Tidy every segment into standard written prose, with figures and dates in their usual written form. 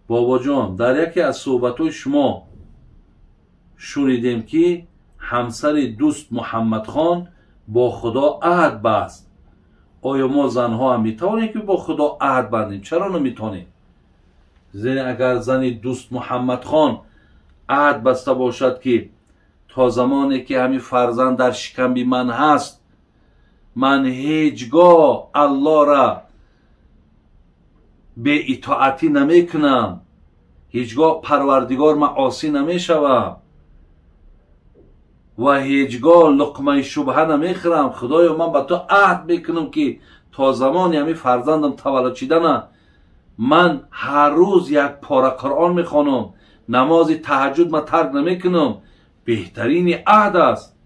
بابا جان در یکی از صحبت‌های شما شنیدیم که همسر دوست محمد خان با خدا عهد بست. آیا ما زنها هم میتونیم که با خدا عهد بندیم؟ چرا نمیتونیم؟ زیرا اگر زن دوست محمد خان عهد بسته باشد که تا زمانی که همین فرزند در شکم من هست من هیچگاه الله را به اطاعتی نمیکنم، هیچگاه پروردگار معاصی نمیشوم و هیچگاه لقمه شبهه نمیخورم، خدایا من با تو عهد میکنم که تا زمانی همین فرزندم تولد شدن من هر روز یک پاره قرآن میخوانم، نماز تهجد من ترک نمیکنم. بهترین عهد است.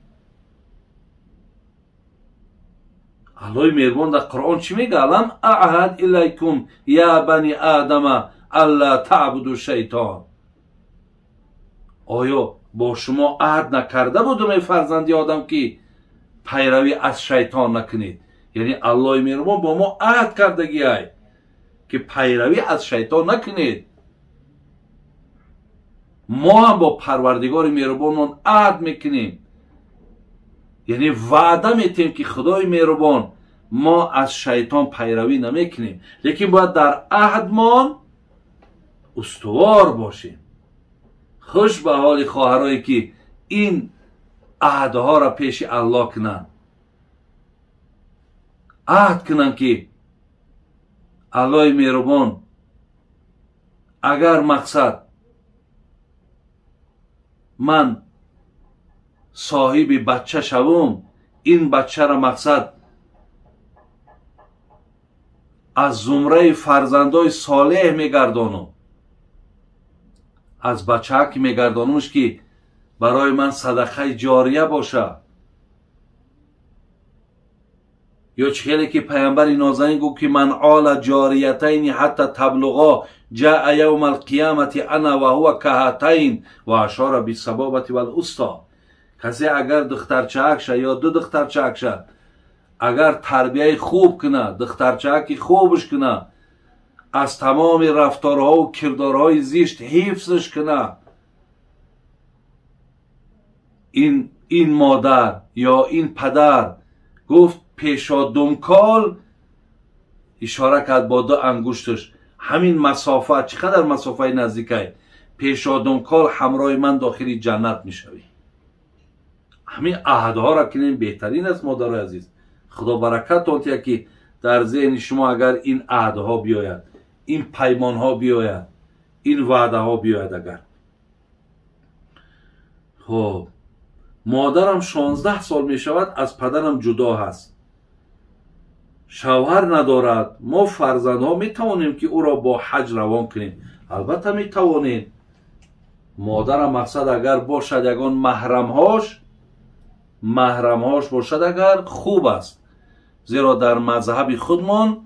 الله مهربان در قرآن چی میگه؟ الم اعهد الیکم یا بنی آدم الا تعبدوا شیطان. آیا با شما عهد نکرده بودم ای فرزندی آدم که پیروی از شیطان نکنید؟ یعنی الله مهربان با ما عهد کردگی ای که پیروی از شیطان نکنید. ما هم با پروردگار مهربانمون عهد میکنیم، یعنی وعده میتیم که خدای مهربان ما از شیطان پیروی نمیکنیم، لیکن باید در عهدمان استوار باشیم. خوش به حال خواهرایی که این عهدها را پیش الله کنن، عهد کنن که الله مهربان اگر مقصد من صاحب بچه شوم، این بچه را مقصد از زمره فرزندای صالح میگردانم، از بچه که میگردانمش که برای من صدقه جاریه باشه. یا چخیلی که پیامبر نازنین گفت که من عال جاریتین حتی تبلغا جاء یوم القیامت انا و هو کهاتین و اشار بالسبابه والوسطی. کسی اگر دخترچه‌ک شه یا دو دخترچه‌ک شه، اگر تربیه خوب کنه، دخترچه‌ک خوبش کنه، از تمام رفتارها و کردارهای زشت حفظش کنه، این مادر یا این پدر گفت پیشا دمکال، اشاره کرد با دو انگشتش، همین مسافت چقدر مسافه نزدیکه، پیشا دمکال همراه من داخل جنت میشوی. همین عهدها را کنیم، بهترین است مادر عزیز. خدا برکت آتیه که در ذهن شما اگر این عهدها بیاید، این پیمانها بیاید، این وعده ها بیاید. اگر خب مادرم 16 سال می شود از پدرم جدا هست، شوهر ندارد، ما فرزندها می توانیم که او را با حج روان کنیم؟ البته می توانیم. مادرم مقصد اگر باشد یگان محرمهاش باشد اگر خوب است، زیرا در مذهب خودمان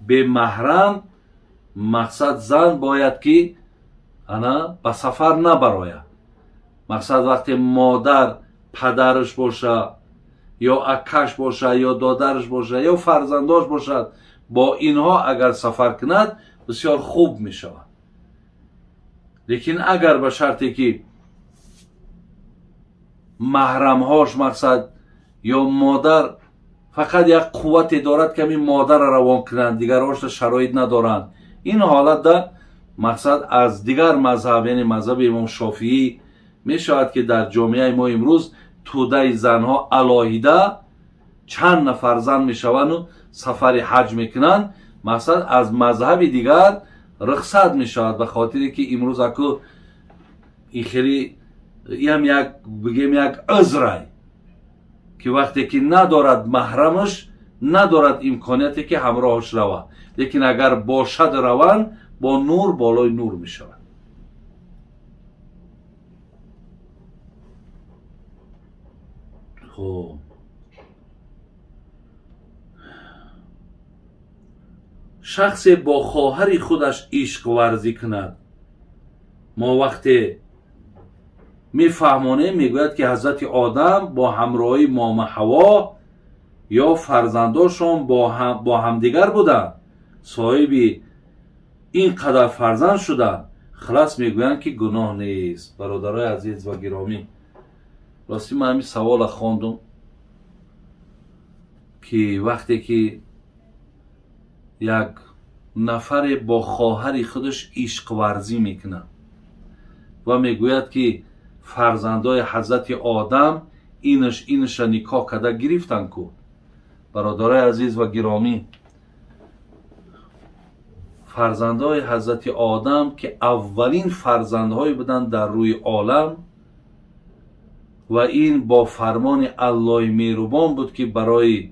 به محرم مقصد زن باید که انا به سفر نبراید. مقصد وقتی مادر پدرش باشه یا اکش باشه یا دادرش باشه یا فرزنداش باشد، با اینها اگر سفر کند بسیار خوب می شود. لیکن اگر به شرطی که محرمهاش مقصد یا مادر فقط یک قوتی دارد که این مادر را روان کنند، دیگرهاش شرایط ندارند، این حالت در مقصد از دیگر مذهب، یعنی مذهب امام شافعی می شود که در جامعه ما امروز توده زنها علاهیده چند نفر زن می شوند و سفر حج می کنند، مقصد از مذهب دیگر رخصت می شود، به خاطری که امروز اکو این خیلی هم یک عذره که وقتی که ندارد محرمش، ندارد امکانیتی که همراهش روه، لیکن اگر باشد روان با نور بالای نور می شود. خب شخص با خواهر خودش عشق ورزی کند، ما وقتی میفهمانه میگوید که حضرت آدم با همراهی مام حوا یا فرزنداشون با همدیگر بودن، صاحب این قدر فرزند شدن، خلاص میگویند که گناه نیست. برادرای عزیز و گرامی، راستی من همین سوال خواندم که وقتی که یک نفر با خواهر خودش عشق ورزی میکنه و میگوید که فرزندای حضرت آدم اینش نکاح کرده گرفتن کو. برادرای عزیز و گرامی، فرزندای حضرت آدم که اولین فرزندهای بودند در روی عالم و این با فرمان الله مهربان بود که برای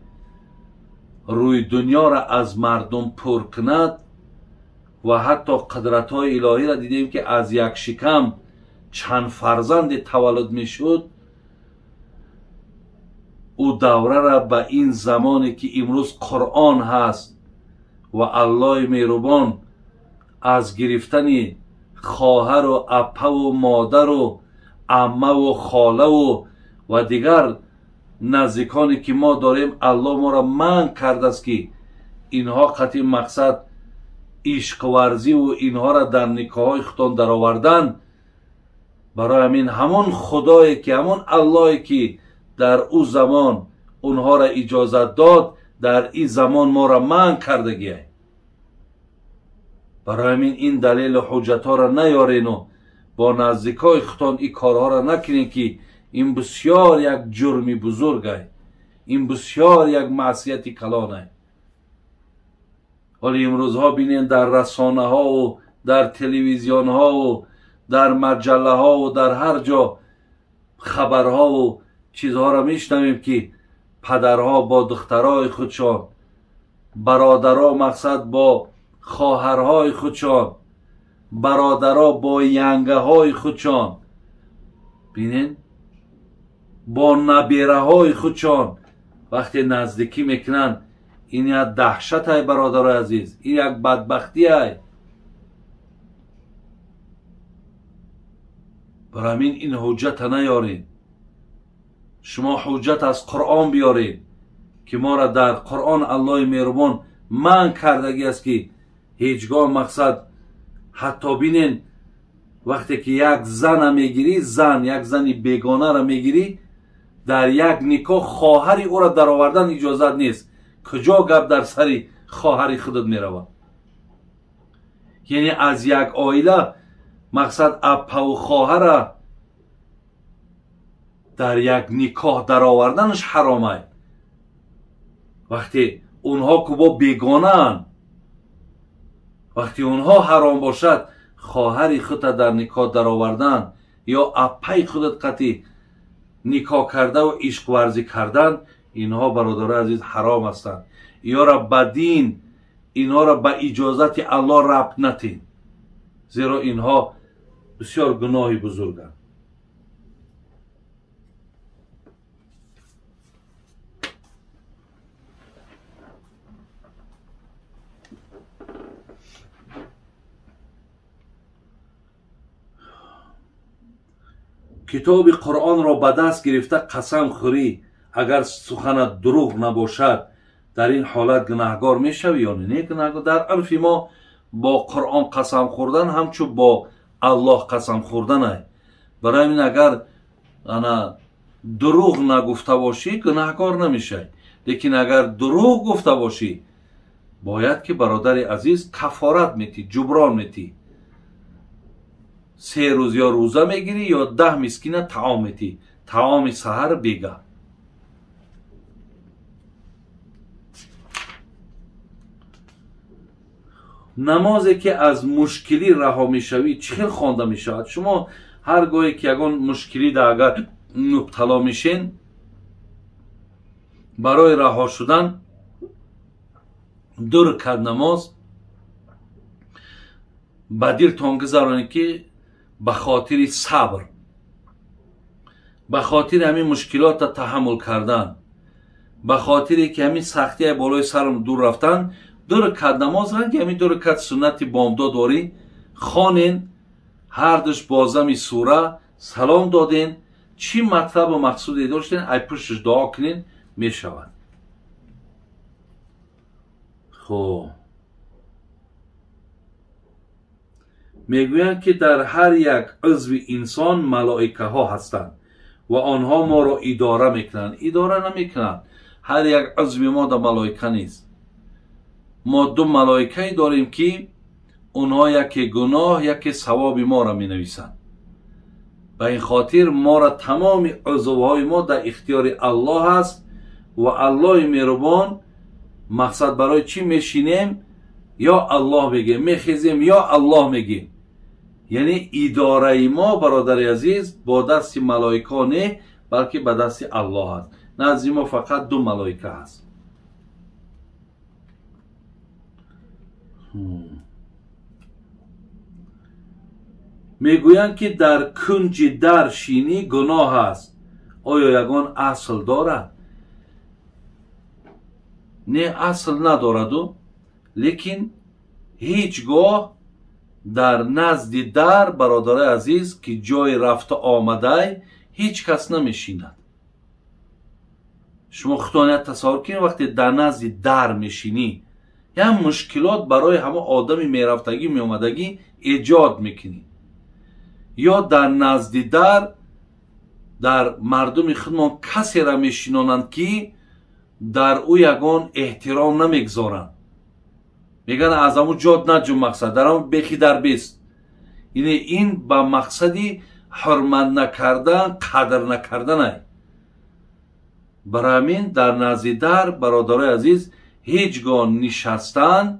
روی دنیا را از مردم پر کند و حتی قدرت های الهی را دیدیم که از یک شکم چند فرزند تولد می شد. او دوره را به این زمانی که امروز قرآن هست و الله مهربان از گرفتن خواهر و اپه و مادر و عمه و خاله و دیگر نزدیکانی که ما داریم، الله ما را منع کرده است که اینها قطعی مقصد عشق ورزی و اینها را در نکاح خودتان در آوردن. برای همین همون خدایی که همون اللهی که در او زمان اونها را اجازت داد، در این زمان ما را منع کرده گیه. برای همین این دلیل حجت ها را نیارین و با نزدیکای خودتان این کارها را نکنین که این بسیار یک جرمی بزرگ است، این بسیار یک معصیت کلان است. ولی امروز ها بینین در رسانه ها و در تلویزیون ها و در مجله ها و در هر جا خبرها و چیزها را میشنویم که پدرها با دخترهای خودشان، برادرها مقصد با خواهرهای خودشان، برادرها با ینگه های خودشان، بینین با نبیره های خودشان وقتی نزدیکی میکنن. این یک دهشت های برادر عزیز، این یک بدبختی های. برای همین این حجت نیارین. شما حجت از قرآن بیارین که ما را در قرآن الله مهربان منع کردگی است که هیچگاه مقصد حتی بینین وقتی که یک زن میگیری، یک زنی بیگانه را میگیری، در یک نکاح خواهری او را در آوردن اجازت نیست. کجا گپ در سری خواهری خودت میرود؟ یعنی از یک عائله مقصد اپه و خواهر در یک نکاح در آوردنش حرامه. وقتی اونها که با بیگانه، وقتی اونها حرام باشد، خواهری خودت در نکاح در آوردن یا اپه خودت قطعی نکاح کرده و عشق ورزی کردن، اینها برادر عزیز حرام هستند. یا را به دین، اینها را به اجازت الله ربط نتین، زیرا اینها بسیار گناهی بزرگند. کتاب قرآن را به دست گرفته قسم خوری، اگر سخنت دروغ نباشد، در این حالت گناهگار میشوی یا نه گناهگار؟ در عرف ما با قرآن قسم خوردن همچو با الله قسم خوردن است. برای این اگر دروغ نگفته باشی گناهگار نمیشی، لیکن اگر دروغ گفته باشی باید که برادر عزیز کفارت میتی، جبران میتی. 3 روز یا روزه میگیری یا 10 مسکینه طعام میتی، طعام سحر بیگه. نمازی که از مشکلی رها میشوی چخیل خوانده میشود؟ شما هر گاهی که یگان مشکلی در اگر مبتلا میشین، برای رها شدن 2 رکعت نماز به دلتان گذارید که به خاطر صبر، به خاطر همین مشکلات تحمل کردن، به خاطر که همین سختی بالای سرم دور رفتن، 2 رکعت نماز را که همین 2 رکعت سنت بامداد داری خوانین، هر دوش بازم سوره سلام دادین، چی مطلب و مقصودی داشتین ای پشتش دعا کنین میشود. خب میگویند که در هر یک عضو انسان ملائکه ها هستند و آنها ما را اداره میکنند. اداره نمیکنند. هر یک عضو ما در ملائکه نیست. ما دو ملائکه داریم که اونها یکی گناه یکی ثواب ما را می نویسند. به این خاطر ما را تمام عضوهای ما در اختیار الله است و الله مهربان مقصد برای چی میشینیم یا الله بگیم، میخیزیم یا الله میگیم. یعنی اداره ما برادر عزیز با دست ملائکه نه بلکه به دست الله است. نزد ما فقط دو ملائکه هست. میگویند که در کنج در شینی گناه است. آیا یگان اصل دارد؟ نه اصل ندارد، لیکن هیچگاه در نزد در برادر عزیز که جای رفته آمده هیچ کس نمیشیند. شما خودتان تصور کنید وقتی در نزد در میشینی یا مشکلات برای همه آدمی میرفتگی میامدگی ایجاد میکنی. یا در نزد در مردم خودمان کسی را میشینانند که در او یگان احترام نمیگذارند. میگن از همون جاد نجو مقصد در همون بخی در بیست. یعنی این با مقصدی حرمت نکردن قدر نکردن. برای همین در نزد در برادر عزیز هیچگاه نشستن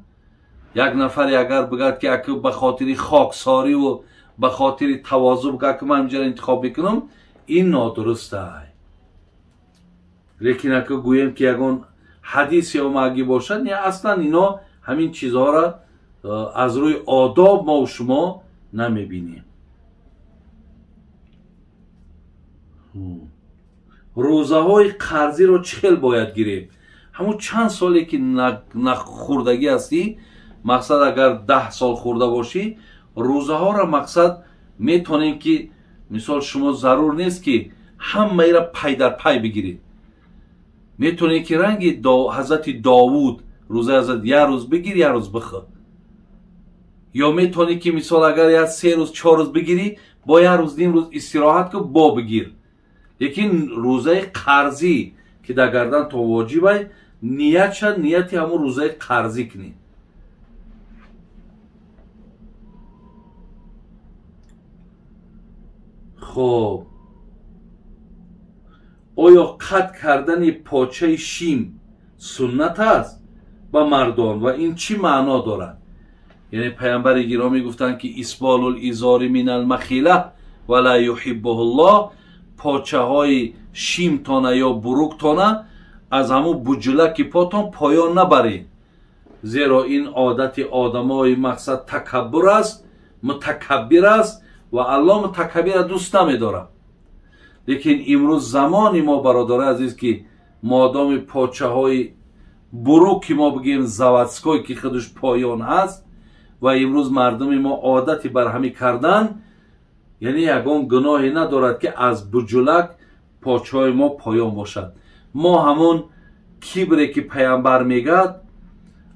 یک نفر اگر بگد که به خاطر خاکساری و به خاطر تواضع بگد که من اینجا انتخاب بکنم، این نادرست است. لیکن اگر گویم که یگان حدیث یا مگی باشد، نه اصلا اینا همین چیزها را از روی آداب ما و شما نمیبینیم. روزه های قرضی رو چخیل باید گیریم. همون چند سالی که نخوردگی هستی، مقصد اگر 10 سال خورده باشی، روزه ها را مقصد میتونین که مثال شما ضرور نیست که همه را پی در پی بگیرید. میتونین که رنگ حضرت داوود روزه حضرت یه روز بگیر یه روز بخور. یا میتونی که مثال اگر یا 3 روز 4 روز بگیری با یه روز نیم روز استراحت که با بگیر. لیکن روزه قرضی که در گردن تو واجبه، نیت شد نیتی همون روزه قرضی کنی. خب آیا قطع کردن پاچه شیم سنت است با مردان و این چی معنا دارد؟ یعنی پیامبر گرامی گفتند که اسبال الازار من المخیله ولا یحبه الله، پاچه های شیم تانه یا بروک تانه از همون بجلک پاتون پایان نبرید، زیرا این عادت آدمای مقصد تکبر است، متکبر است و الله متکبر دوست نمیداره. لیکن امروز زمانی ما برادر عزیز که مادام پاچه های بروکی ما بگیم زواتسکای که خودش پایان هست و امروز مردم ما عادتی بر همی کردن، یعنی یگان گناهی ندارد که از بجلک پاچه های ما پایان باشد. ما همون کبری که پیامبر میگد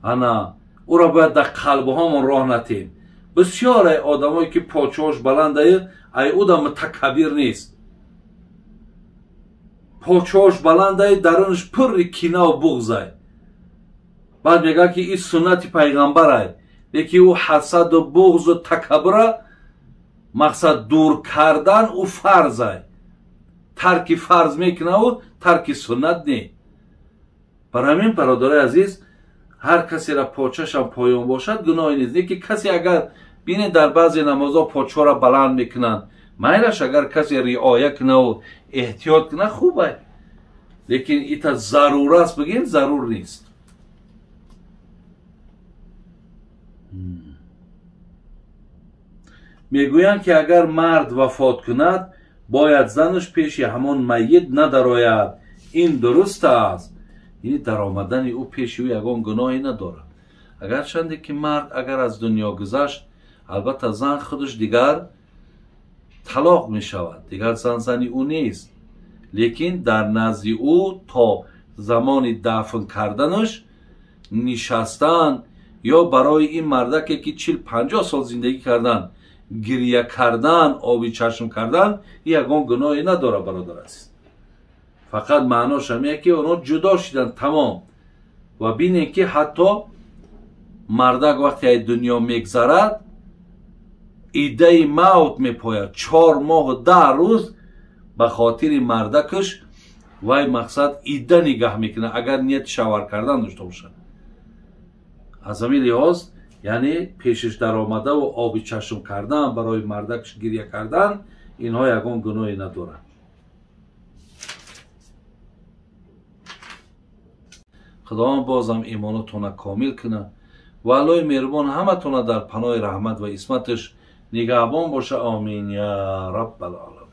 انا او را باید در قلب هامون راه نتیم. بسیار آدمایی که پاچه هاش بلنده ای او در متکبر نیست، پاچه هاش بلنده درونش پر کینه و بغضه. بعد میگه که این سنت پیغمبره، لیکن او حسد و بغض و تکبر مقصد دور کردن او فرضه، ترک فرض میکنه و ترک سنت نه. برای همین برادر عزیز هر کسی را پاچه‌ش هم پایان باشد گناهی نیست. نه که کسی اگر بینه در بعضی نمازها پاچه را بلند میکنن، میلش اگر کسی رعایت کنه و احتیاط کنه خوبه، لیکن ایتا ضرور است بگیم ضرور نیست. میگویند که اگر مرد وفات کند باید زنش پیش همان میت ندراید. این درست است. یعنی در آمدن او پیش او یگان گناهی ندارد. اگر چنده که مرد اگر از دنیا گذشت، البته زن خودش دیگر طلاق می شود، دیگر زنی او نیست، لیکن در نزد او تا زمان دفن کردنش نشستن یا برای این مردک که 40-50 سال زندگی کردن گریه کردن، آبی چشم کردن یگان گناهی نداره برادر عزیز. فقط معناش همیه که اونا جدا شدن تمام. و بینید که حتی مردک وقتی از دنیا میگذرد ایده موت میپاید 4 ماه و 10 روز به خاطر مردکش وای مقصد ایده نگاه میکنه اگر نیت شوهر کردن داشته باشه. از همین لحاظ یعنی پیشش در آمده و آبی چشم کردن برای مردکش گریه کردن اینها یگان گناهی ندارن. خداوند بازم ایمانتون کامل کنه و الله مهربان همتون در پناه رحمت و عصمتش نگهبان باشه. آمین یا رب العالمین.